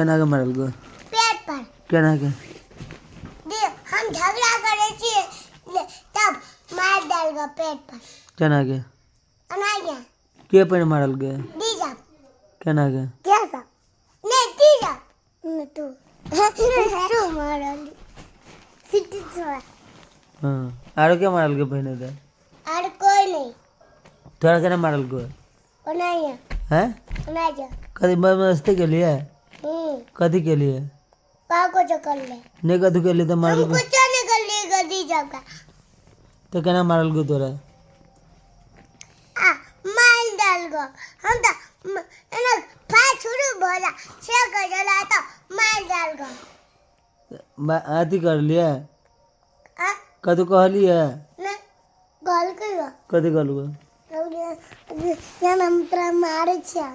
केना के मारल गो? पेट पर। केना के? दे हम झगड़ा करे छी तब मार डाल गो पेट पर। केना के? अनाया के पे मारल गो? दीजा। केना के? कैसा? नहीं दीजा। न तू तू मारल सिटी छोड़ा। हां आरो के मारल गो पहने दे? और कोई नहीं। तोरा केना मारल गो? अनाया हैं? अनाया कदी मस्ती के लिए? कदी के लिए? का को कर ले। नहीं कदू के लिए तो मारल हम गो? कुछ नहीं कर लिए गदी जाका। तो केना मारल गो तोरा? आ मार डाल गो। हम तो ना फाय शुरू भला से कर जला तो मार डाल गो। आती कर लिए? आ कदू कहलिए? ना गल कयो। कदी कहलू? या हम तोरा मारे छिया।